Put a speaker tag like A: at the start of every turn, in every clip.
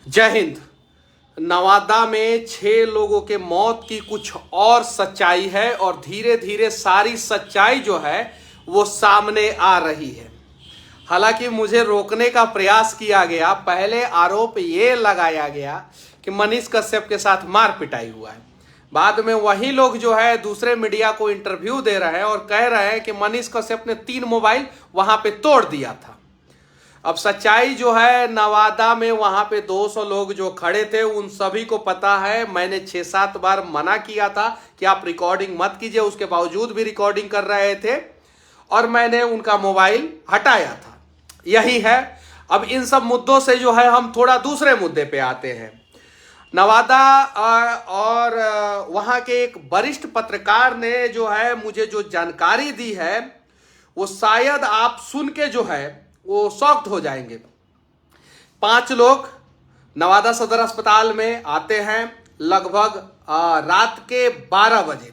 A: जय हिंद। नवादा में 6 लोगों के मौत की कुछ और सच्चाई है और धीरे धीरे सारी सच्चाई जो है वो सामने आ रही है। हालांकि मुझे रोकने का प्रयास किया गया, पहले आरोप ये लगाया गया कि मनीष कश्यप के साथ मार पिटाई हुआ है। बाद में वही लोग जो है दूसरे मीडिया को इंटरव्यू दे रहे हैं और कह रहे हैं कि मनीष कश्यप ने 3 मोबाइल वहां पे तोड़ दिया था। अब सच्चाई जो है, नवादा में वहां पे 200 लोग जो खड़े थे उन सभी को पता है। मैंने 6-7 बार मना किया था कि आप रिकॉर्डिंग मत कीजिए, उसके बावजूद भी रिकॉर्डिंग कर रहे थे और मैंने उनका मोबाइल हटाया था। यही है। अब इन सब मुद्दों से जो है हम थोड़ा दूसरे मुद्दे पे आते हैं। नवादा और वहां के एक वरिष्ठ पत्रकार ने जो है मुझे जो जानकारी दी है वो शायद आप सुन के जो है वो शॉक्ड हो जाएंगे। 5 लोग नवादा सदर अस्पताल में आते हैं लगभग रात के 12 बजे,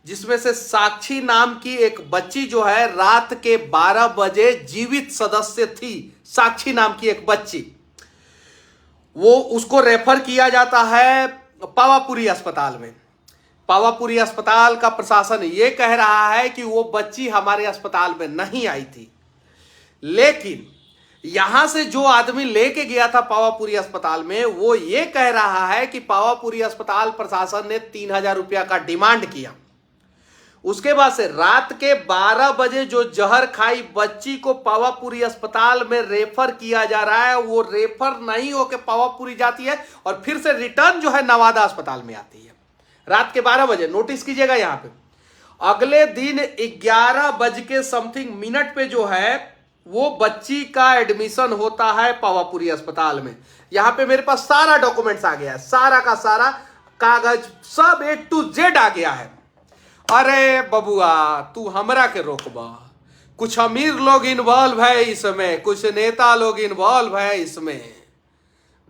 A: जिसमें से साक्षी नाम की एक बच्ची जो है रात के 12 बजे जीवित सदस्य थी। साक्षी नाम की एक बच्ची, वो उसको रेफर किया जाता है पावापुरी अस्पताल में। पावापुरी अस्पताल का प्रशासन ये कह रहा है कि वो बच्ची हमारे अस्पताल में नहीं आई थी, लेकिन यहां से जो आदमी लेके गया था पावापुरी अस्पताल में वो ये कह रहा है कि पावापुरी अस्पताल प्रशासन ने 3000 रुपया का डिमांड किया। उसके बाद से रात के 12 बजे जो जहर खाई बच्ची को पावापुरी अस्पताल में रेफर किया जा रहा है, वो रेफर नहीं होकर पावापुरी जाती है और फिर से रिटर्न जो है नवादा अस्पताल में आती है रात के 12 बजे। नोटिस कीजिएगा यहां पे अगले दिन 11 बज के समथिंग मिनट पे जो है वो बच्ची का एडमिशन होता है पावापुरी अस्पताल में। यहां पे मेरे पास सारा डॉक्यूमेंट्स आ गया है, सारा का सारा कागज सब A to Z आ गया है। अरे बबुआ तू हमरा के रोकबा, कुछ अमीर लोग इन्वॉल्व है इसमें, कुछ नेता लोग इन्वॉल्व है इसमें,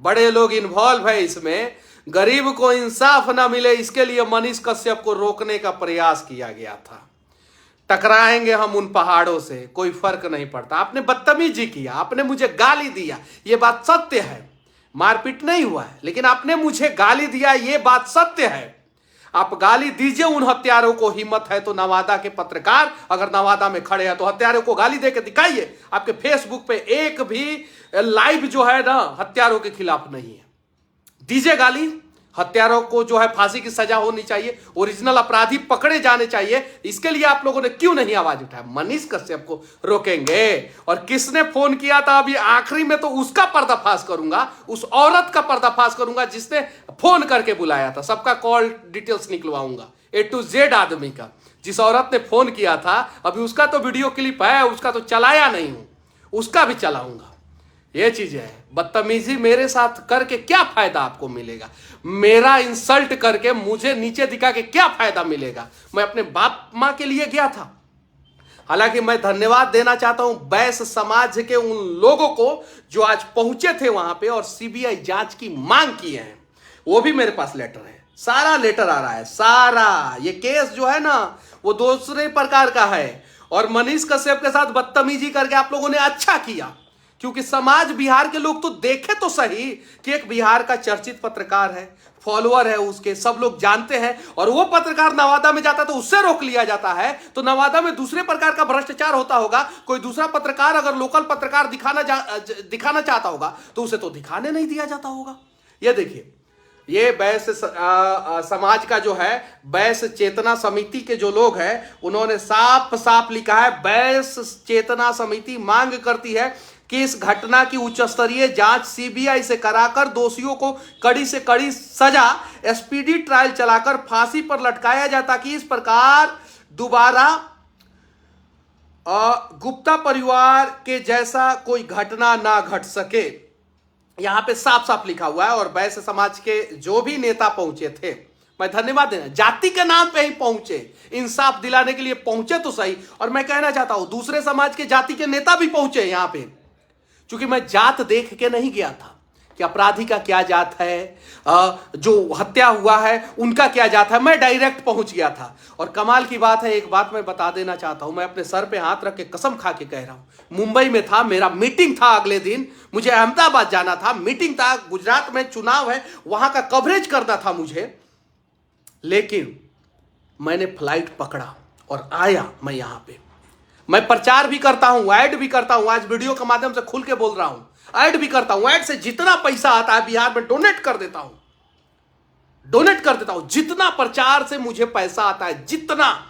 A: बड़े लोग इन्वॉल्व है इसमें। गरीब को इंसाफ ना मिले इसके लिए मनीष कश्यप को रोकने का प्रयास किया गया था। टकराएंगे हम उन पहाड़ों से, कोई फर्क नहीं पड़ता। आपने बदतमीजी किया, आपने मुझे गाली दिया, ये बात सत्य है। मारपीट नहीं हुआ है, लेकिन आपने मुझे गाली दिया, ये बात सत्य है। आप गाली दीजिए उन हत्यारों को, हिम्मत है तो नवादा के पत्रकार अगर नवादा में खड़े हैं तो हत्यारों को गाली देकर दिखाइए। आपके फेसबुक पे एक भी लाइव जो है ना हत्यारों के खिलाफ नहीं है, दीजिए गाली। हत्यारों को जो है फांसी की सजा होनी चाहिए, ओरिजिनल अपराधी पकड़े जाने चाहिए। इसके लिए आप लोगों ने क्यों नहीं आवाज उठाया? मनीष कश्यप को रोकेंगे। और किसने फोन किया था अभी आखिरी में तो उसका पर्दाफाश करूंगा, उस औरत का पर्दाफाश करूंगा जिसने फोन करके बुलाया था। सबका कॉल डिटेल्स निकलवाऊंगा A to Z आदमी का, जिस औरत ने फोन किया था। अभी उसका तो वीडियो क्लिप है, उसका तो चलाया नहीं हूं, उसका भी चलाऊंगा। ये चीज है। बदतमीजी मेरे साथ करके क्या फायदा आपको मिलेगा? मेरा इंसल्ट करके मुझे नीचे दिखा के क्या फायदा मिलेगा? मैं अपने बाप मां के लिए गया था। हालांकि मैं धन्यवाद देना चाहता हूं बैस समाज के उन लोगों को जो आज पहुंचे थे वहां पे और सीबीआई जांच की मांग किए हैं। वो भी मेरे पास लेटर है, सारा लेटर आ रहा है, सारा। ये केस जो है ना वो दूसरे प्रकार का है और मनीष कश्यप के साथ बदतमीजी करके आप लोगों ने अच्छा किया, क्योंकि समाज, बिहार के लोग तो देखे तो सही कि एक बिहार का चर्चित पत्रकार है, फॉलोअर है उसके, सब लोग जानते हैं। और वो पत्रकार नवादा में जाता तो उससे रोक लिया जाता है। तो नवादा में दूसरे प्रकार का भ्रष्टाचार होता होगा। कोई दूसरा पत्रकार अगर लोकल पत्रकार दिखाना चाहता होगा तो उसे तो दिखाने नहीं दिया जाता होगा। ये देखिए, ये बैस समाज का जो है बैस चेतना समिति के जो लोग हैं उन्होंने साफ साफ लिखा है, बैस चेतना समिति मांग करती है कि इस घटना की उच्च स्तरीय जांच सीबीआई से कराकर दोषियों को कड़ी से कड़ी सजा, स्पीडी ट्रायल चलाकर फांसी पर लटकाया जाए, ताकि इस प्रकार दोबारा गुप्ता परिवार के जैसा कोई घटना ना घट सके। यहां पे साफ साफ लिखा हुआ है। और वैश्य समाज के जो भी नेता पहुंचे थे, मैं धन्यवाद देना, जाति के नाम पे ही पहुंचे, इंसाफ दिलाने के लिए पहुंचे तो सही। और मैं कहना चाहता हूं दूसरे समाज के जाति के नेता भी पहुंचे यहां पे, क्योंकि मैं जात देख के नहीं गया था, कि अपराधी का क्या जात है, जो हत्या हुआ है उनका क्या जात है। मैं डायरेक्ट पहुंच गया था। और कमाल की बात है, एक बात मैं बता देना चाहता हूं, मैं अपने सर पे हाथ रख के कसम खा के कह रहा हूं, मुंबई में था, मेरा मीटिंग था, अगले दिन मुझे अहमदाबाद जाना था, मीटिंग था, गुजरात में चुनाव है, वहां का कवरेज करना था मुझे, लेकिन मैंने फ्लाइट पकड़ा और आया मैं यहां पे। मैं प्रचार भी करता हूं, ऐड भी करता हूं, आज वीडियो के माध्यम से खुल के बोल रहा हूं, ऐड भी करता हूं, ऐड से जितना पैसा आता है बिहार में डोनेट कर देता हूं, जितना प्रचार से मुझे पैसा आता है, जितना,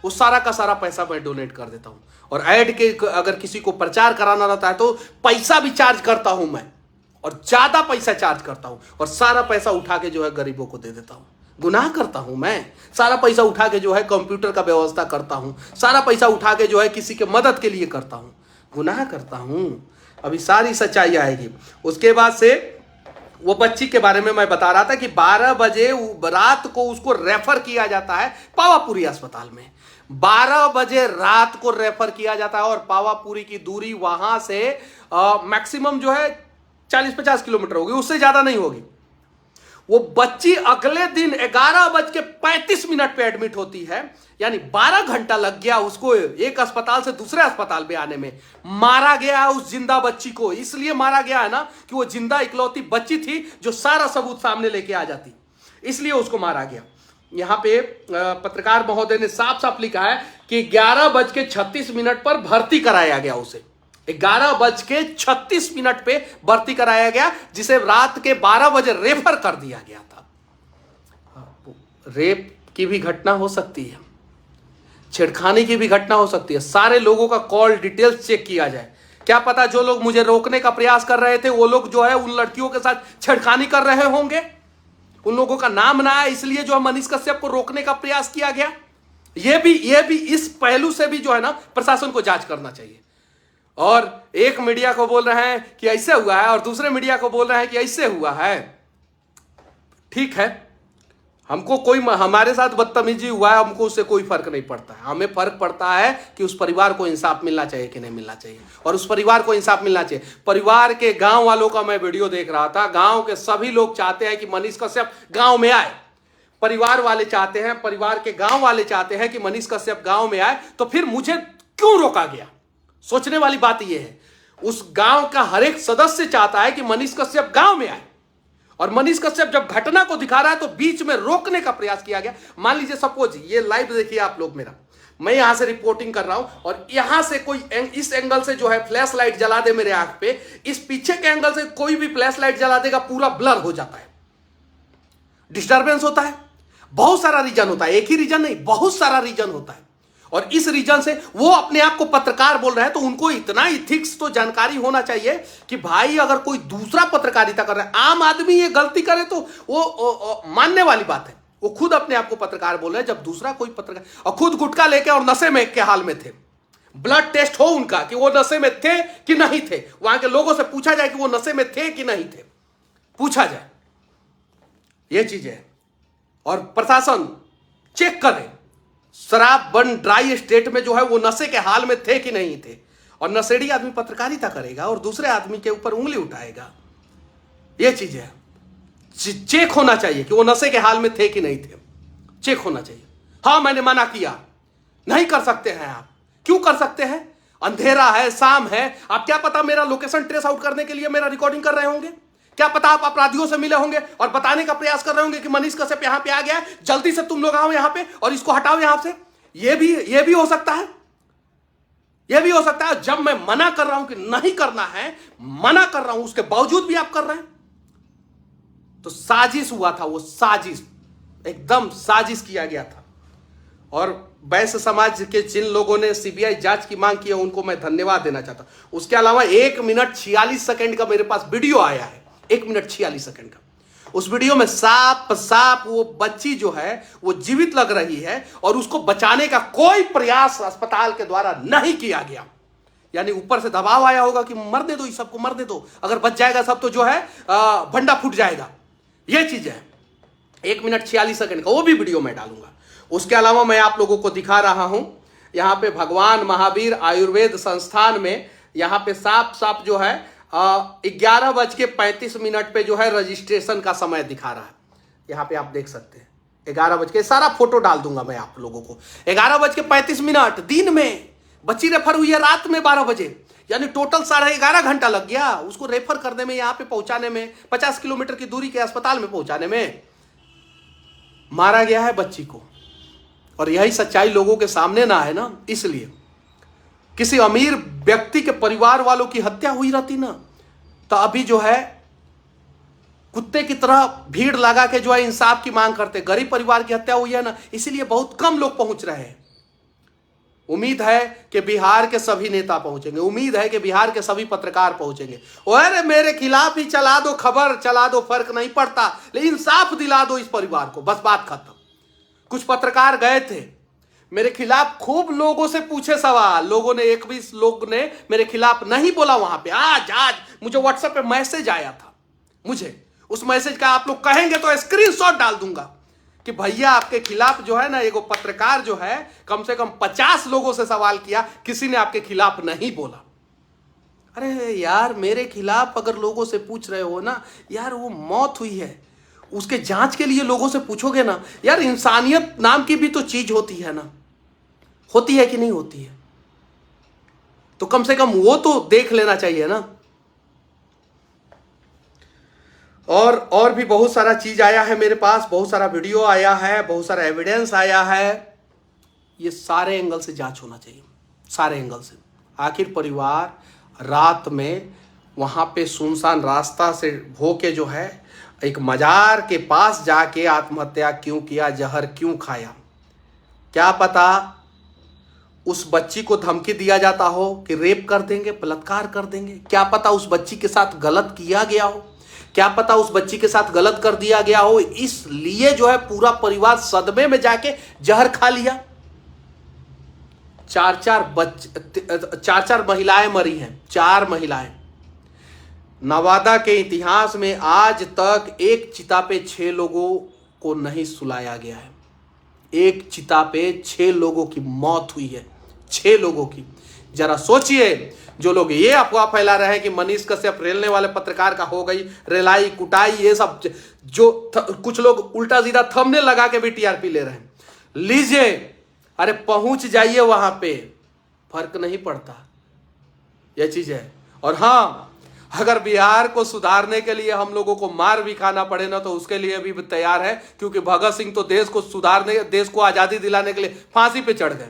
A: वो सारा का सारा पैसा मैं डोनेट कर देता हूं। और ऐड के अगर किसी को प्रचार कराना रहता है तो पैसा भी चार्ज करता हूं मैं, और ज्यादा पैसा चार्ज करता हूं, और सारा पैसा उठा के जो है गरीबों को दे देता हूं। गुनाह करता हूं मैं, सारा पैसा उठा के जो है कंप्यूटर का व्यवस्था करता हूं, सारा पैसा उठा के जो है किसी के मदद के लिए करता हूं, गुनाह करता हूं। अभी सारी सच्चाई आएगी। उसके बाद से वो बच्ची के बारे में मैं बता रहा था कि 12 बजे रात को उसको रेफर किया जाता है पावापुरी अस्पताल में। 12 बजे रात को रेफर किया जाता है, और पावापुरी की दूरी वहां से मैक्सिमम जो है 40-50 किलोमीटर होगी, उससे ज्यादा नहीं होगी। वो बच्ची अगले दिन 11:35 पे एडमिट होती है, यानी 12 घंटा लग गया उसको एक अस्पताल से दूसरे अस्पताल में आने में। मारा गया उस जिंदा बच्ची को, इसलिए मारा गया है ना कि वो जिंदा इकलौती बच्ची थी जो सारा सबूत सामने लेके आ जाती, इसलिए उसको मारा गया। यहां पे पत्रकार महोदय ने साफ साफ लिखा है कि 11:36 पर भर्ती कराया गया उसे, 11:36 पे भर्ती कराया गया, जिसे रात के 12 बजे रेफर कर दिया गया था। रेप की भी घटना हो सकती है, छेड़खानी की भी घटना हो सकती है। सारे लोगों का कॉल डिटेल्स चेक किया जाए। क्या पता जो लोग मुझे रोकने का प्रयास कर रहे थे वो लोग जो है उन लड़कियों के साथ छेड़खानी कर रहे होंगे, उन लोगों का नाम ना आए, इसलिए जो है मनीष कश्यप को रोकने का प्रयास किया गया। ये भी इस पहलू से भी जो है ना प्रशासन को जांच करना चाहिए। और एक मीडिया को बोल रहे हैं कि ऐसे हुआ है और दूसरे मीडिया को बोल रहे हैं कि ऐसे हुआ है। ठीक है, हमको कोई, हमारे साथ बदतमीजी हुआ है, हमको उससे कोई फर्क नहीं पड़ता है। हमें फर्क पड़ता है कि उस परिवार को इंसाफ मिलना चाहिए कि नहीं मिलना चाहिए, और उस परिवार को इंसाफ मिलना चाहिए। परिवार के गांव वालों का मैं वीडियो देख रहा था, गांव के सभी लोग चाहते हैं कि मनीष कश्यप गांव में आए। परिवार वाले चाहते हैं, परिवार के गांव वाले चाहते हैं कि मनीष कश्यप गांव में आए, तो फिर मुझे क्यों रोका गया? सोचने वाली बात यह है, उस गांव का हर एक सदस्य चाहता है कि मनीष कश्यप गांव में आए, और मनीष कश्यप जब घटना को दिखा रहा है तो बीच में रोकने का प्रयास किया गया। मान लीजिए सपोज ये लाइव देखिए आप लोग मेरा, मैं यहां से रिपोर्टिंग कर रहा हूं और यहां से कोई इस एंगल से जो है फ्लैश लाइट जला दे मेरे आंख पे, इस पीछे के एंगल से कोई भी फ्लैश लाइट जला देगा, पूरा ब्लर हो जाता है, डिस्टर्बेंस होता है। बहुत सारा रीजन होता है, एक ही रीजन नहीं, बहुत सारा रीजन होता है। और इस रीजन से वो अपने आप को पत्रकार बोल रहे हैं, तो उनको इतना इथिक्स तो जानकारी होना चाहिए कि भाई अगर कोई दूसरा पत्रकारिता कर रहा है, आम आदमी ये गलती करे तो वो मानने वाली बात है। वो खुद अपने आप को पत्रकार बोल रहे हैं, जब दूसरा कोई पत्रकार, और खुद गुटखा लेके और नशे में के हाल में थे, ब्लड टेस्ट हो उनका कि वो नशे में थे कि नहीं थे, वहां के लोगों से पूछा जाए कि वो नशे में थे कि नहीं थे, पूछा जाए, ये चीज है। और प्रशासन चेक करे शराब बंद ड्राई स्टेट में जो है वो नशे के हाल में थे कि नहीं थे। और नशेड़ी आदमी पत्रकारिता करेगा और दूसरे आदमी के ऊपर उंगली उठाएगा, ये चीज है। चेक होना चाहिए कि वो नशे के हाल में थे कि नहीं थे, चेक होना चाहिए। हाँ, मैंने मना किया, नहीं कर सकते हैं आप। क्यों कर सकते हैं? अंधेरा है, शाम है, आप क्या पता मेरा लोकेशन ट्रेस आउट करने के लिए मेरा रिकॉर्डिंग कर रहे होंगे, क्या पता आप अपराधियों से मिले होंगे और बताने का प्रयास कर रहे होंगे कि मनीष कश्यप यहां पे आ गया है, जल्दी से तुम लोग आओ यहां पे और इसको हटाओ यहां से। ये भी हो सकता है, ये भी हो सकता है। जब मैं मना कर रहा हूं कि नहीं करना है, मना कर रहा हूं, उसके बावजूद भी आप कर रहे हैं, तो साजिश हुआ था। वो साजिश, एकदम साजिश किया गया था। और वैश्य समाज के जिन लोगों ने सीबीआई जांच की मांग की है उनको मैं धन्यवाद देना चाहता हूं। उसके अलावा 1 मिनट 46 सेकंड का मेरे पास वीडियो आया है, 1 मिनट 46 सेकंड का। उस वीडियो में साफ वो बच्ची जो है वो जीवित लग रही है और उसको बचाने का कोई प्रयास अस्पताल के द्वारा नहीं किया गया। यानी ऊपर से दबाव आया होगा कि मर दे दो, इस सबको मर दे दो, अगर बच जाएगा सब तो जो है भंडा फूट जाएगा। ये चीज है। 1 मिनट 46 सेकंड का वो भी वीडियो मैं डालूंगा। उसके अलावा मैं आप लोगों को दिखा रहा हूं यहां पे भगवान महावीर आयुर्वेद संस्थान में, यहां पे साफ जो है 11:35 पे जो है रजिस्ट्रेशन का समय दिखा रहा है। यहाँ पे आप देख सकते हैं 11 बज के, सारा फोटो डाल दूंगा मैं आप लोगों को। 11:35 दिन में, बच्ची रेफर हुई है रात में 12 बजे, यानी टोटल 11.5 घंटा लग गया उसको रेफर करने में, यहाँ पे पहुंचाने में, 50 किलोमीटर की दूरी के अस्पताल में पहुंचाने में। मारा गया है बच्ची को, और यही सच्चाई लोगों के सामने ना है ना, इसलिए किसी अमीर व्यक्ति के परिवार वालों की हत्या हुई रहती ना, तो अभी जो है कुत्ते की तरह भीड़ लगा के जो है इंसाफ की मांग करते। गरीब परिवार की हत्या हुई है ना, इसीलिए बहुत कम लोग पहुंच रहे हैं। उम्मीद है कि बिहार के सभी नेता पहुंचेंगे, उम्मीद है कि बिहार के सभी पत्रकार पहुंचेंगे। अरे मेरे खिलाफ ही चला दो, खबर चला दो, फर्क नहीं पड़ता, लेकिन इंसाफ दिला दो इस परिवार को, बस बात खत्म। कुछ पत्रकार गए थे मेरे खिलाफ, खूब लोगों से पूछे सवाल, लोगों ने, एक भी लोग ने मेरे खिलाफ नहीं बोला वहां पे। आज मुझे व्हाट्सएप पे मैसेज आया था, मुझे उस मैसेज का आप लोग कहेंगे तो स्क्रीनशॉट डाल दूंगा कि भैया आपके खिलाफ जो है ना, एगो पत्रकार जो है कम से कम 50 लोगों से सवाल किया, किसी ने आपके खिलाफ नहीं बोला। अरे यार मेरे खिलाफ अगर लोगों से पूछ रहे हो ना यार, वो मौत हुई है, उसके जांच के लिए लोगों से पूछोगे ना यार, इंसानियत नाम की भी तो चीज होती है ना, होती है कि नहीं होती है, तो कम से कम वो तो देख लेना चाहिए ना। और भी बहुत सारा चीज आया है मेरे पास, बहुत सारा वीडियो आया है, बहुत सारा एविडेंस आया है। ये सारे एंगल से जांच होना चाहिए, सारे एंगल से। आखिर परिवार रात में वहां पे सुनसान रास्ता से होके जो है एक मजार के पास जाके आत्महत्या क्यों किया, जहर क्यों खाया? क्या पता उस बच्ची को धमकी दिया जाता हो कि रेप कर देंगे, बलात्कार कर देंगे। क्या पता उस बच्ची के साथ गलत किया गया हो, क्या पता उस बच्ची के साथ गलत कर दिया गया हो, इसलिए जो है पूरा परिवार सदमे में जाके जहर खा लिया। 4 महिलाएं मरी हैं, 4 महिलाएं। नवादा के इतिहास में आज तक एक चिता पे 6 लोगों को नहीं सुलाया गया है। एक चिता पे 6 लोगों की मौत हुई है, 6 लोगों की। जरा सोचिए, जो लोग ये अफवाह फैला रहे हैं कि मनीष कश्यप रेलने वाले पत्रकार का हो गई रेलाई कुटाई, ये सब जो कुछ लोग उल्टा सीधा थंबनेल लगा के भी टीआरपी ले रहे हैं, लीजिए, अरे पहुंच जाइए वहां पे, फर्क नहीं पड़ता, यह चीज है। और हाँ, अगर बिहार को सुधारने के लिए हम लोगों को मार भी खाना पड़े ना, तो उसके लिए भी तैयार है, क्योंकि भगत सिंह तो देश को सुधारने, देश को आजादी दिलाने के लिए फांसी पे चढ़ गए।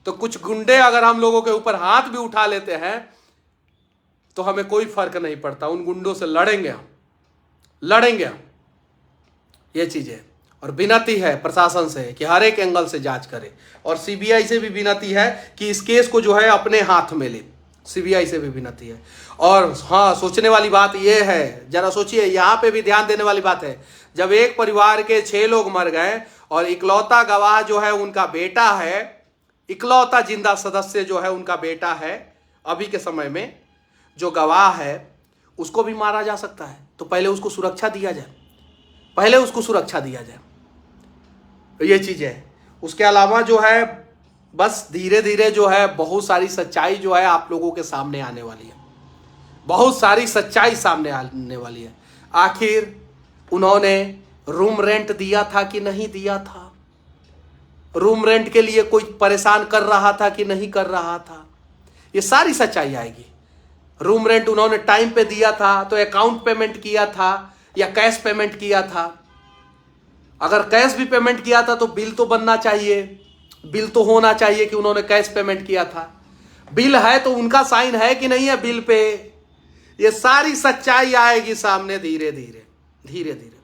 A: तो कुछ गुंडे अगर हम लोगों के ऊपर हाथ भी उठा लेते हैं तो हमें कोई फर्क नहीं पड़ता, उन गुंडों से लड़ेंगे हम, लड़ेंगे हम, ये चीज है। और विनती है प्रशासन से कि हर एक एंगल से जांच करे, और सीबीआई से भी विनती है कि इस केस को जो है अपने हाथ में ले, सीबीआई से भी विनती है। और हाँ, सोचने वाली बात यह है, जरा सोचिए, यहाँ पे भी ध्यान देने वाली बात है, जब एक परिवार के 6 लोग मर गए और इकलौता गवाह जो है उनका बेटा है, इकलौता जिंदा सदस्य जो है उनका बेटा है, अभी के समय में जो गवाह है उसको भी मारा जा सकता है, तो पहले उसको सुरक्षा दिया जाए, पहले उसको सुरक्षा दिया जाए, तो ये चीज है। उसके अलावा जो है बस धीरे धीरे जो है बहुत सारी सच्चाई जो है आप लोगों के सामने आने वाली है, बहुत सारी सच्चाई सामने आने वाली है। आखिर उन्होंने रूम रेंट दिया था कि नहीं दिया था, रूम रेंट के लिए कोई परेशान कर रहा था कि नहीं कर रहा था, ये सारी सच्चाई आएगी। रूम रेंट उन्होंने टाइम पे दिया था तो अकाउंट पेमेंट किया था या कैश पेमेंट किया था? अगर कैश भी पेमेंट किया था तो बिल तो बनना चाहिए, बिल तो होना चाहिए कि उन्होंने कैश पेमेंट किया था। बिल है तो उनका साइन है कि नहीं है बिल पे? ये सारी सच्चाई आएगी सामने धीरे धीरे धीरे धीरे।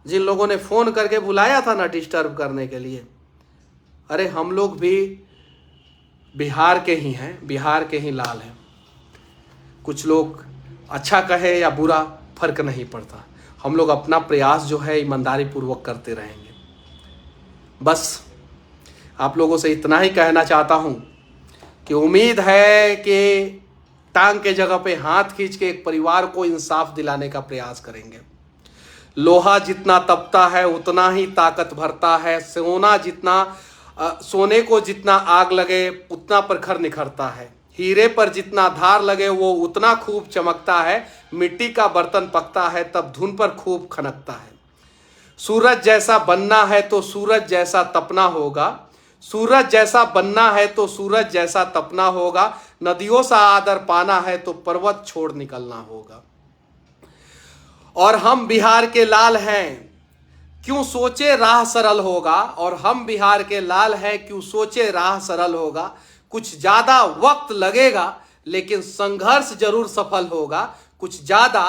A: जिन लोगों ने फोन करके बुलाया था ना डिस्टर्ब करने के लिए, अरे हम लोग भी बिहार के ही हैं, बिहार के ही लाल हैं। कुछ लोग अच्छा कहे या बुरा फर्क नहीं पड़ता, हम लोग अपना प्रयास जो है ईमानदारी पूर्वक करते रहेंगे। बस आप लोगों से इतना ही कहना चाहता हूं कि उम्मीद है कि टांग के जगह पे हाथ खींच के एक परिवार को इंसाफ दिलाने का प्रयास करेंगे। लोहा जितना तपता है उतना ही ताकत भरता है, सोने को जितना आग लगे उतना प्रखर निखरता है। हीरे पर जितना धार लगे वो उतना खूब चमकता है, मिट्टी का बर्तन पकता है तब धुन पर खूब खनकता है। सूरज जैसा बनना है तो सूरज जैसा तपना होगा, सूरज जैसा बनना है तो सूरज जैसा तपना होगा, नदियों सा आदर पाना है तो पर्वत छोड़ निकलना होगा। और हम बिहार के लाल हैं क्यों सोचे राह सरल होगा, और हम बिहार के लाल हैं क्यों सोचे राह सरल होगा। कुछ ज्यादा वक्त लगेगा लेकिन संघर्ष जरूर सफल होगा, कुछ ज्यादा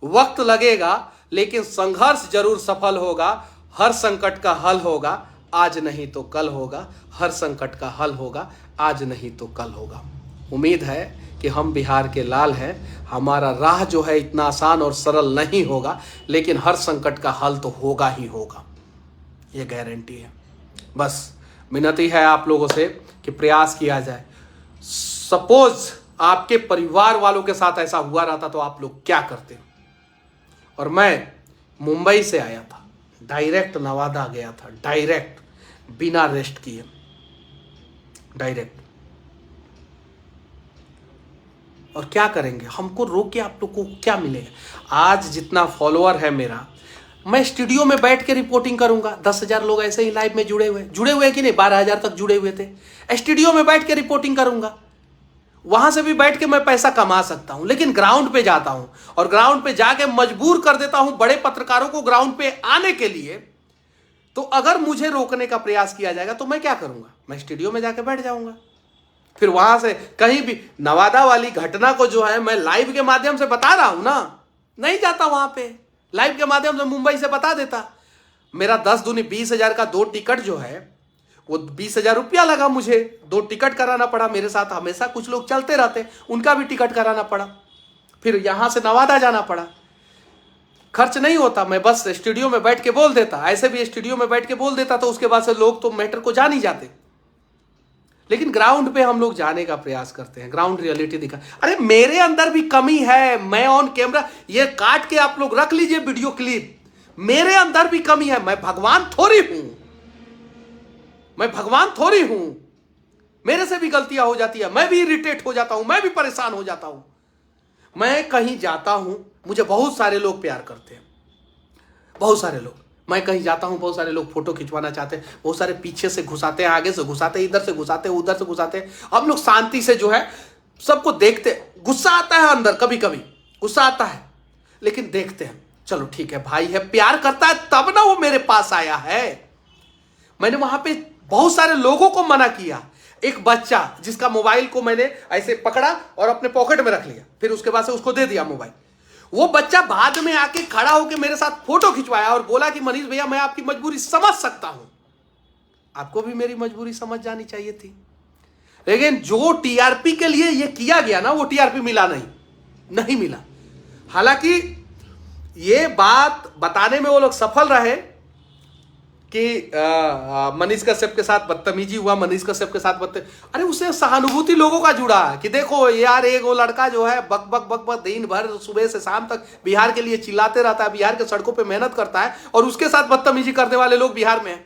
A: वक्त लगेगा लेकिन संघर्ष जरूर सफल होगा। हर संकट का हल होगा आज नहीं तो कल होगा, हर संकट का हल होगा आज नहीं तो कल होगा। उम्मीद है कि हम बिहार के लाल हैं, हमारा राह जो है इतना आसान और सरल नहीं होगा, लेकिन हर संकट का हल तो होगा ही होगा, ये गारंटी है। बस विनती है आप लोगों से कि प्रयास किया जाए। सपोज आपके परिवार वालों के साथ ऐसा हुआ रहता तो आप लोग क्या करते? और मैं मुंबई से आया था, डायरेक्ट नवादा गया था, डायरेक्ट बिना रेस्ट किए, डायरेक्ट। और क्या करेंगे, हमको रोक के आप लोग को क्या मिलेगा? आज जितना फॉलोअर है मेरा, मैं स्टूडियो में बैठ के रिपोर्टिंग करूंगा। 10,000 लोग ऐसे ही लाइव में जुड़े हुए कि नहीं, 12,000 तक जुड़े हुए थे। स्टूडियो में बैठ के रिपोर्टिंग करूंगा, वहां से भी बैठ के मैं पैसा कमा सकता हूं। लेकिन ग्राउंड पे जाता हूं और ग्राउंड पे जाके मजबूर कर देता हूं बड़े पत्रकारों को ग्राउंड पे आने के लिए। तो अगर मुझे रोकने का प्रयास किया जाएगा तो मैं क्या करूंगा? मैं स्टूडियो में जाके बैठ जाऊंगा। फिर वहां से कहीं भी नवादा वाली घटना को जो है मैं लाइव के माध्यम से बता रहा हूं ना, नहीं जाता वहां पे, लाइव के माध्यम से मुंबई से बता देता। मेरा 10 दूनी 20,000 का 2 टिकट जो है वो 20,000 रुपया लगा मुझे, 2 टिकट कराना पड़ा। मेरे साथ हमेशा कुछ लोग चलते रहते, उनका भी टिकट कराना पड़ा। फिर यहां से नवादा जाना पड़ा, खर्च नहीं होता, मैं बस स्टूडियो में बैठ के बोल देता। ऐसे भी स्टूडियो में बैठ के बोल देता तो उसके बाद से लोग तो मैटर को जान ही जाते। लेकिन ग्राउंड पे हम लोग जाने का प्रयास करते हैं, ग्राउंड रियलिटी दिखा। अरे मेरे अंदर भी कमी है, मैं ऑन कैमरा, ये काट के आप लोग रख लीजिए वीडियो क्लिप, मेरे अंदर भी कमी है। मैं भगवान थोड़ी हूं, मैं भगवान थोड़ी हूं, मेरे से भी गलतियां हो जाती है, मैं भी इरिटेट हो जाता हूं, मैं भी परेशान हो जाता हूं। मैं कहीं जाता हूं, मुझे बहुत सारे लोग प्यार करते हैं, बहुत सारे लोग। मैं कहीं जाता हूं, बहुत सारे लोग फोटो खिंचवाना चाहते हैं, बहुत सारे पीछे से घुसाते हैं, आगे से घुसाते हैं, इधर से घुसाते हैं, उधर से घुसाते हैं। हम लोग शांति से जो है सबको देखते, गुस्सा आता है अंदर, कभी कभी गुस्सा आता है, लेकिन देखते हैं, चलो ठीक है, भाई है, प्यार करता है तब ना वो मेरे पास आया है। मैंने वहां पे बहुत सारे लोगों को मना किया। एक बच्चा जिसका मोबाइल को मैंने ऐसे पकड़ा और अपने पॉकेट में रख लिया, फिर उसके बाद से उसको दे दिया मोबाइल। वो बच्चा बाद में आके खड़ा होकर मेरे साथ फोटो खिंचवाया और बोला कि मनीष भैया मैं आपकी मजबूरी समझ सकता हूं। आपको भी मेरी मजबूरी समझ जानी चाहिए थी। लेकिन जो टीआरपी के लिए ये किया गया ना, वो टीआरपी मिला नहीं मिला। हालांकि ये बात बताने में वो लोग सफल रहे कि मनीष कश्यप के साथ बदतमीजी हुआ, मनीष कश्यप के साथ अरे उससे सहानुभूति लोगों का जुड़ा कि देखो यार, एक वो लड़का जो है बक बक बक बक दिन भर सुबह से शाम तक बिहार के लिए चिल्लाते रहता है, बिहार के सड़कों पे मेहनत करता है, और उसके साथ बदतमीजी करने वाले लोग बिहार में हैं।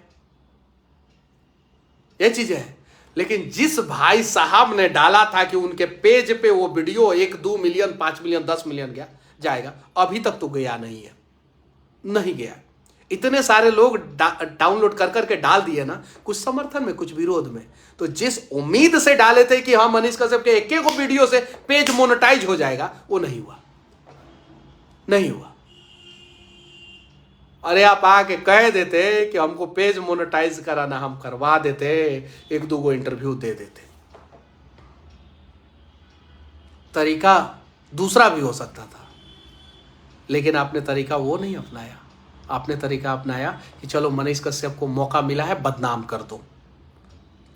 A: ये चीजें है। लेकिन जिस भाई साहब ने डाला था कि उनके पेज पे वो वीडियो 1-2 मिलियन, 5 मिलियन, 10 मिलियन जाएगा, अभी तक तो गया नहीं है, नहीं गया। इतने सारे लोग डाउनलोड कर करके डाल दिए ना, कुछ समर्थन में, कुछ विरोध में। तो जिस उम्मीद से डाले थे कि हाँ मनीष कश्यप के एक एक वीडियो से पेज मोनेटाइज हो जाएगा, वो नहीं हुआ, नहीं हुआ। अरे आप आके कह देते कि हमको पेज मोनेटाइज कराना, हम करवा देते, 1-2 इंटरव्यू दे देते। तरीका दूसरा भी हो सकता था, लेकिन आपने तरीका वो नहीं अपनाया। आपने तरीका अपनाया कि चलो मनीष कश्यप को मौका मिला है, बदनाम कर दो।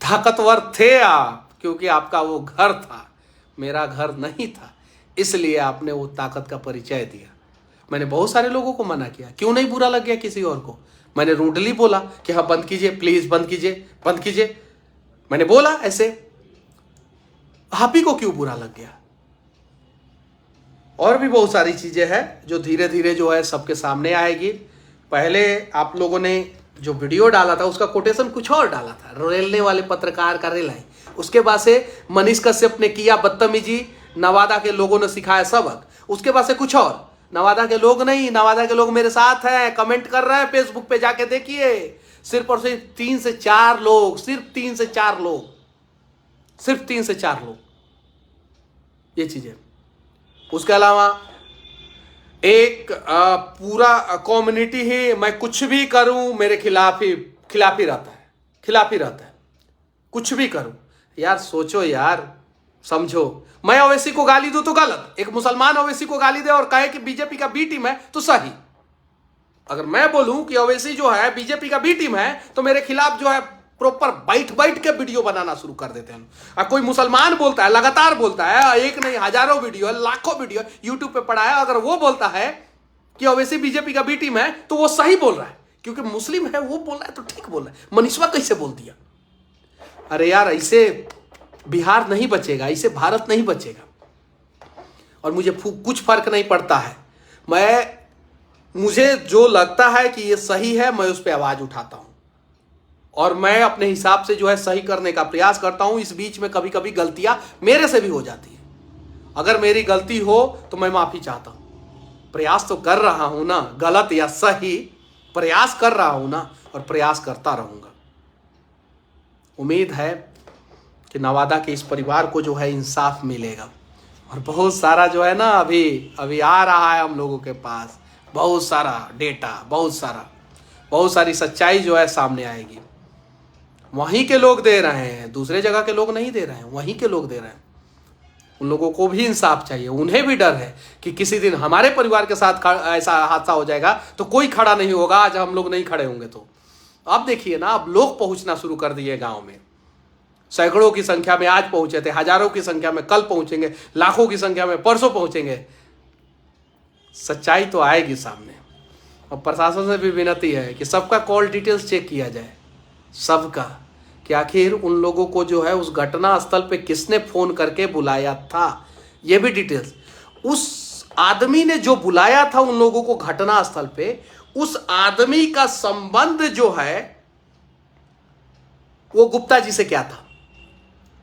A: ताकतवर थे आप, क्योंकि आपका वो घर था, मेरा घर नहीं था, इसलिए आपने वो ताकत का परिचय दिया। मैंने बहुत सारे लोगों को मना किया, क्यों नहीं बुरा लग गया किसी और को? मैंने रूडली बोला कि हाँ बंद कीजिए, प्लीज बंद कीजिए, बंद कीजिए। मैंने बोला ऐसे, आप ही को क्यों बुरा लग गया? और भी बहुत सारी चीजें हैं जो धीरे धीरे जो है सबके सामने आएगी। पहले आप लोगों ने जो वीडियो डाला था उसका कोटेशन कुछ और डाला था, रेलने वाले पत्रकार का रेलाई। उसके बाद से मनीष कश्यप ने किया बदतमीजी, नवादा के लोगों ने सिखाया सबक। उसके बाद से कुछ और, नवादा के लोग नहीं, नवादा के लोग मेरे साथ हैं, कमेंट कर रहे हैं फेसबुक पे, जाके देखिए। सिर्फ और सिर्फ 3 से 4 लोग, सिर्फ 3 से 4 लोग, सिर्फ 3 से 4 लोग, ये चीजें। उसके अलावा एक पूरा कम्युनिटी ही मैं कुछ भी करूं मेरे खिलाफ ही रहता है, कुछ भी करूं। यार सोचो यार, समझो। मैं ओवैसी को गाली दूं तो गलत, एक मुसलमान ओवैसी को गाली दे और कहे कि बीजेपी का बी टीम है तो सही। अगर मैं बोलूं कि ओवैसी जो है बीजेपी का बी टीम है तो मेरे खिलाफ जो है प्रॉपर बैठ के वीडियो बनाना शुरू कर देते हैं। अब कोई मुसलमान बोलता है, लगातार बोलता है, एक नहीं हजारों वीडियो है, लाखों वीडियो यूट्यूब पे पड़ा है, अगर वो बोलता है कि ओवैसी बीजेपी का बी टीम है तो वो सही बोल रहा है, क्योंकि मुस्लिम है, वो बोल रहा है तो ठीक बोल रहा है। मनीषवा कैसे बोल दिया? अरे यार, ऐसे बिहार नहीं बचेगा, ऐसे भारत नहीं बचेगा। और मुझे कुछ फर्क नहीं पड़ता है, मुझे जो लगता है कि ये सही है मैं उस पर आवाज उठाता हूं और मैं अपने हिसाब से जो है सही करने का प्रयास करता हूं। इस बीच में कभी कभी गलतियां मेरे से भी हो जाती है, अगर मेरी गलती हो तो मैं माफी चाहता हूं। प्रयास तो कर रहा हूं ना, गलत या सही प्रयास कर रहा हूं ना, और प्रयास करता रहूंगा। उम्मीद है कि नवादा के इस परिवार को जो है इंसाफ मिलेगा। और बहुत सारा जो है ना अभी आ रहा है हम लोगों के पास, बहुत सारा डेटा, बहुत सारी सच्चाई जो है सामने आएगी। वहीं के लोग दे रहे हैं, दूसरे जगह के लोग नहीं दे रहे हैं, वहीं के लोग दे रहे हैं। उन लोगों को भी इंसाफ चाहिए, उन्हें भी डर है कि किसी दिन हमारे परिवार के साथ ऐसा हादसा हो जाएगा तो कोई खड़ा नहीं होगा। आज हम लोग नहीं खड़े होंगे तो अब देखिए ना, अब लोग पहुंचना शुरू कर दिए गांव में। सैकड़ों की संख्या में आज पहुंचे थे, हजारों की संख्या में कल पहुंचेंगे, लाखों की संख्या में परसों पहुंचेंगे। सच्चाई तो आएगी सामने। और प्रशासन से भी विनती है कि सबका कॉल डिटेल्स चेक किया जाए, सबका, कि आखिर उन लोगों को जो है उस घटना स्थल पे किसने फोन करके बुलाया था, ये भी डिटेल्स। उस आदमी ने जो बुलाया था उन लोगों को घटना स्थल पे, उस आदमी का संबंध जो है वो गुप्ता जी से क्या था?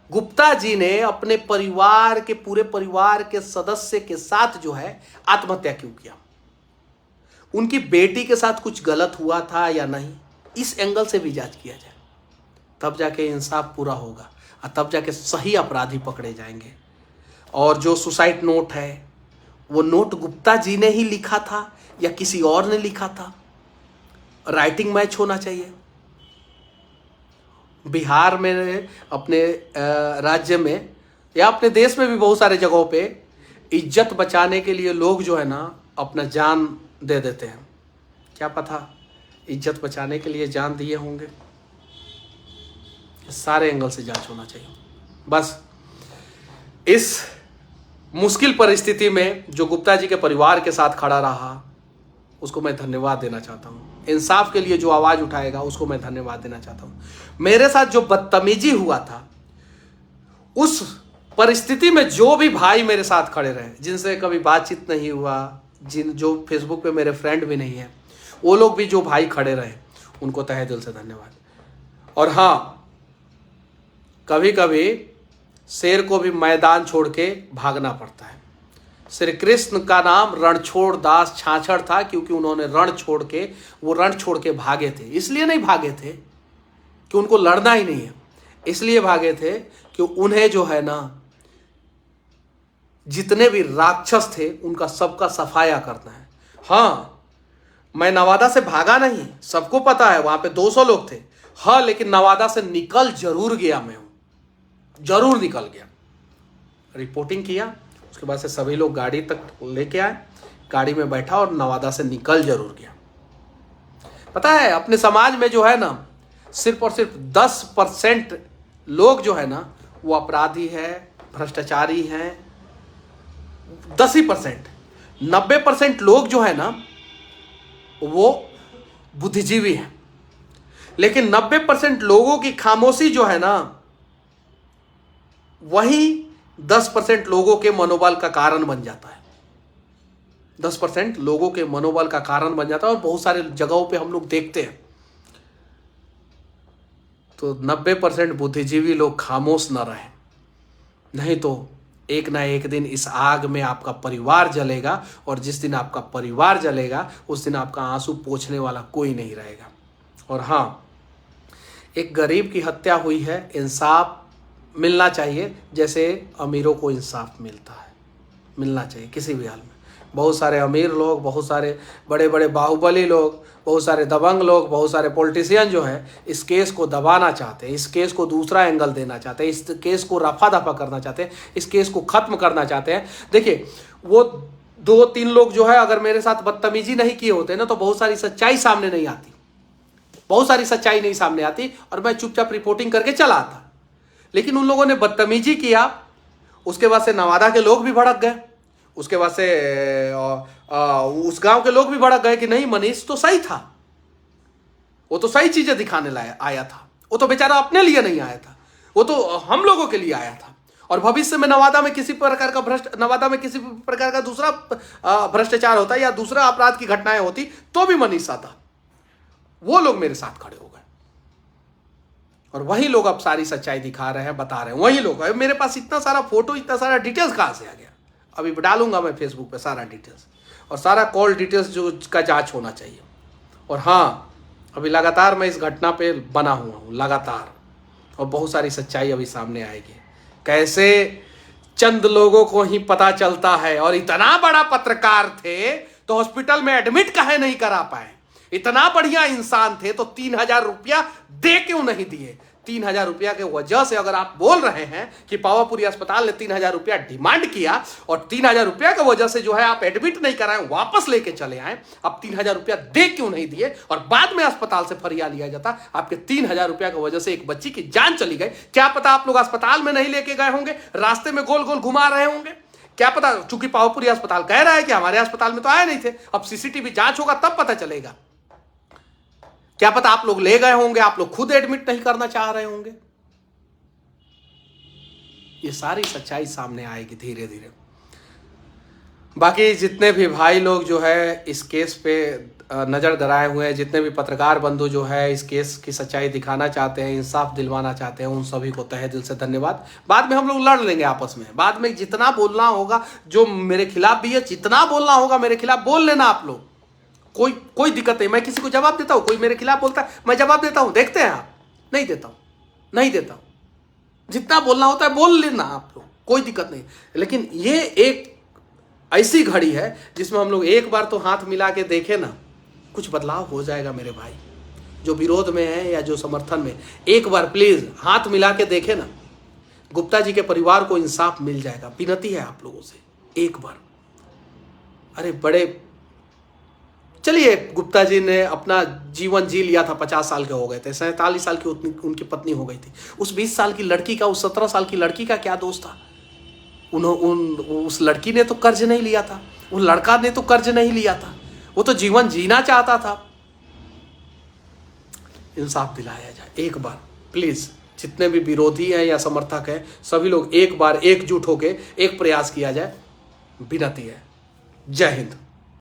A: गुप्ता जी ने अपने परिवार के, पूरे परिवार के सदस्य के साथ जो है आत्महत्या क्यों किया? उनकी बेटी के साथ कुछ गलत हुआ था या नहीं, इस एंगल से भी जांच किया जाए, तब जाके इंसाफ पूरा होगा और तब जाके सही अपराधी पकड़े जाएंगे। और जो सुसाइड नोट है, वो नोट गुप्ता जी ने ही लिखा था या किसी और ने लिखा था? राइटिंग मैच होना चाहिए। बिहार में, अपने राज्य में या अपने देश में भी बहुत सारे जगहों पे इज्जत बचाने के लिए लोग जो है ना अपना जान दे देते हैं। क्या पता इज्जत बचाने के लिए जान दिए होंगे। सारे एंगल से जांच होना चाहिए। बस इस मुश्किल परिस्थिति में जो गुप्ता जी के परिवार के साथ खड़ा रहा, उसको मैं धन्यवाद देना चाहता हूँ। इंसाफ के लिए जो आवाज उठाएगा उसको मैं धन्यवाद देना चाहता हूँ। मेरे साथ जो बदतमीजी हुआ था, उस परिस्थिति में जो भी भाई मेरे साथ खड़े रहे, जिनसे कभी बातचीत नहीं हुआ, जो फेसबुक पे मेरे फ्रेंड भी नहीं है, वो लोग भी जो भाई खड़े रहे, उनको तहे दिल से धन्यवाद। और हाँ, कभी कभी शेर को भी मैदान छोड़ के भागना पड़ता है। श्री कृष्ण का नाम रणछोड़ दास छाछड़ था, क्योंकि उन्होंने रण छोड़ के भागे थे। इसलिए नहीं भागे थे कि उनको लड़ना ही नहीं है, इसलिए भागे थे कि उन्हें जो है ना, जितने भी राक्षस थे उनका सबका सफाया करना है। हाँ, मैं नवादा से भागा नहीं, सबको पता है, वहां पे 200 लोग थे। हाँ, लेकिन नवादा से निकल जरूर गया, मैं जरूर निकल गया। रिपोर्टिंग किया, उसके बाद से सभी लोग गाड़ी तक लेके आए, गाड़ी में बैठा और नवादा से निकल जरूर गया। पता है, अपने समाज में जो है ना, सिर्फ और सिर्फ 10% लोग जो है ना वो अपराधी है, भ्रष्टाचारी हैं। 10%, 90% लोग जो है ना वो बुद्धिजीवी हैं। लेकिन 90% लोगों की खामोशी जो है ना, वही 10% लोगों के मनोबल का कारण बन जाता है। 10% लोगों के मनोबल का कारण बन जाता है। और बहुत सारे जगहों पे हम लोग देखते हैं तो 90% बुद्धिजीवी लोग खामोश न रहें, नहीं तो एक ना एक दिन इस आग में आपका परिवार जलेगा, और जिस दिन आपका परिवार जलेगा उस दिन आपका आंसू पोंछने वाला कोई नहीं रहेगा। और हाँ, एक गरीब की हत्या हुई है, इंसाफ मिलना चाहिए जैसे अमीरों को इंसाफ मिलता है, मिलना चाहिए किसी भी हाल में। बहुत सारे अमीर लोग, बहुत सारे बड़े बड़े बाहुबली लोग, बहुत सारे दबंग लोग, बहुत सारे पॉलिटिशियन जो है इस केस को दबाना चाहते हैं, इस केस को दूसरा एंगल देना चाहते हैं, इस केस को रफा दफा करना चाहते हैं, इस केस को खत्म करना चाहते हैं। देखिए, वो 2-3 लोग जो है अगर मेरे साथ बदतमीजी नहीं किए होते ना तो बहुत सारी सच्चाई सामने नहीं आती, बहुत सारी सच्चाई नहीं सामने आती, और मैं चुपचाप रिपोर्टिंग करके चला आता। लेकिन उन लोगों ने बदतमीजी किया, उसके बाद से नवादा के लोग भी भड़क गए, उसके बाद से उस गांव के लोग भी भड़क गए कि नहीं, मनीष तो सही था, वो तो सही चीजें दिखाने लाया आया था, वो तो बेचारा अपने लिए नहीं आया था, वो तो हम लोगों के लिए आया था। और भविष्य में नवादा में किसी प्रकार का दूसरा भ्रष्टाचार होता या दूसरा अपराध की घटनाएं होती तो भी मनीष आता, वो लोग मेरे साथ खड़े हो गए। और वही लोग अब सारी सच्चाई दिखा रहे हैं, बता रहे हैं, वही लोग। मेरे पास इतना सारा फोटो, इतना सारा डिटेल्स कहां से आ गया? अभी डालूंगा मैं फेसबुक पे सारा डिटेल्स, और सारा कॉल डिटेल्स जो का जांच होना चाहिए। और हाँ, अभी लगातार मैं इस घटना पे बना हुआ हूँ लगातार, और बहुत सारी सच्चाई अभी सामने आएगी। कैसे चंद लोगों को ही पता चलता है, और इतना बड़ा पत्रकार थे तो हॉस्पिटल में एडमिट काहे नहीं करा पाए? इतना बढ़िया इंसान थे तो 3,000 रुपया दे क्यों नहीं दिए? 3,000 रुपया के वजह से अगर आप बोल रहे हैं कि पावापुरी अस्पताल ने 3,000 रुपया डिमांड किया, और 3,000 रुपया की वजह से जो है आप एडमिट नहीं कराएं, वापस लेके चले आए, अब 3,000 रुपया दे क्यों नहीं दिए? और बाद में अस्पताल से फरियाद लिया जाता, आपके 3,000 रुपया की वजह से एक बच्ची की जान चली गई। क्या पता आप लोग अस्पताल में नहीं लेके गए होंगे, रास्ते में गोल गोल घुमा रहे होंगे, क्या पता। चूंकि पावापुरी अस्पताल कह रहा है कि हमारे अस्पताल में तो आए नहीं थे, अब सीसीटीवी जांच होगा तब पता चलेगा। क्या पता आप लोग ले गए होंगे, आप लोग खुद एडमिट नहीं करना चाह रहे होंगे। ये सारी सच्चाई सामने आएगी धीरे धीरे। बाकी जितने भी भाई लोग जो है इस केस पे नजर गड़ाए हुए हैं, जितने भी पत्रकार बंधु जो है इस केस की सच्चाई दिखाना चाहते हैं, इंसाफ दिलवाना चाहते हैं, उन सभी को तहे दिल से धन्यवाद। बाद में हम लोग लड़ लेंगे आपस में, बाद में जितना बोलना होगा, जो मेरे खिलाफ भी है, जितना बोलना होगा मेरे खिलाफ बोल लेना आप लोग, कोई दिक्कत नहीं। मैं किसी को जवाब देता हूं, कोई मेरे खिलाफ बोलता है मैं जवाब देता हूं, देखते हैं आप? नहीं देता हूं। जितना बोलना होता है बोल लेना आप लोग, कोई दिक्कत नहीं। लेकिन ये एक ऐसी घड़ी है जिसमें हम लोग एक बार तो हाथ मिला के देखें ना, कुछ बदलाव हो जाएगा मेरे भाई। जो विरोध में है या जो समर्थन में, एक बार प्लीज हाथ मिला के देखें ना, गुप्ता जी के परिवार को इंसाफ मिल जाएगा। विनती है आप लोगों से, एक बार। अरे बड़े, चलिए, गुप्ता जी ने अपना जीवन जी लिया था, 50 साल के हो गए थे, 47 साल की उनकी पत्नी हो गई थी। उस 20 साल की लड़की का, उस 17 साल की लड़की का क्या दोष था? उस लड़की ने तो कर्ज नहीं लिया था, उस लड़का ने तो कर्ज नहीं लिया था, वो तो जीवन जीना चाहता था। इंसाफ दिलाया जाए एक बार प्लीज। जितने भी विरोधी हैं या समर्थक हैं, सभी लोग एक बार एकजुट होकर एक प्रयास किया जाए, विनती है। जय हिंद।